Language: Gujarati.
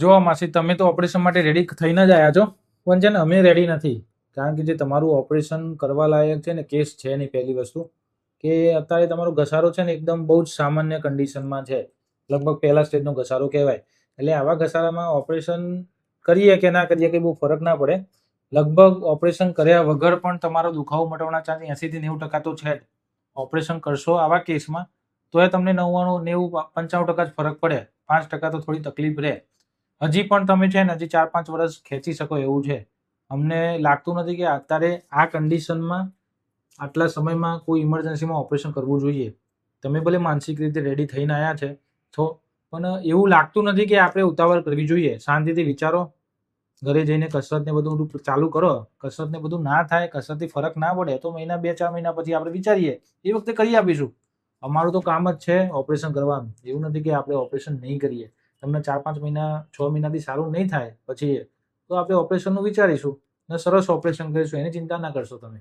જો માસી, તમે તો ઓપરેશન માટે રેડી થઈને જ આવ્યા છો, પણ છે ને અમે રેડી નથી. કારણ કે જે તમારું ઓપરેશન કરવા લાયક છે ને કેસ છે નહીં. પહેલી વસ્તુ કે અત્યારે તમારો ઘસારો છે ને એકદમ બહુ જ સામાન્ય કન્ડિશનમાં છે. લગભગ પહેલા સ્ટેજનો ઘસારો કહેવાય. એટલે આવા ઘસારામાં ઓપરેશન કરીએ કે ના કરીએ કંઈ બહુ ફરક ના પડે. લગભગ ઓપરેશન કર્યા વગર પણ તમારો દુખાવો મટવાના ચાન્સ 80 થી 90% તો છે જ. ઓપરેશન કરશો આવા કેસમાં તો એ તમને 99, 90, 95% જ ફરક પડે. 5% તો થોડી તકલીફ રહે. હજી પણ તમે છે ને હજી 4-5 વર્ષ ખેંચી શકો એવું છે. અમને લાગતું નથી કે અત્યારે આ કન્ડિશનમાં આટલા સમયમાં કોઈ ઇમરજન્સીમાં ઓપરેશન કરવું જોઈએ. તમે ભલે માનસિક રીતે રેડી થઈને આવ્યા છે છો, પણ એવું લાગતું નથી કે આપણે ઉતાવળ કરવી જોઈએ. શાંતિથી વિચારો, ઘરે જઈને કસરત ને બધું ચાલુ કરો. કસરત ને બધું ના થાય, કસરતથી ફરક ના પડે તો મહિના 2-4 મહિના પછી આપણે વિચારીએ, એ વખતે કરી આપીશું. અમારું તો કામ જ છે ઓપરેશન કરવાનું. એવું નથી કે આપણે ઓપરેશન નહીં કરીએ. તમને 4-5 મહિના 6 મહિનાથી સારું નહીં થાય પછી તો આપણે ઓપરેશનનું વિચારીશું ને સરસ ઓપરેશન કરીશું. એની ચિંતા ના કરશો તમે.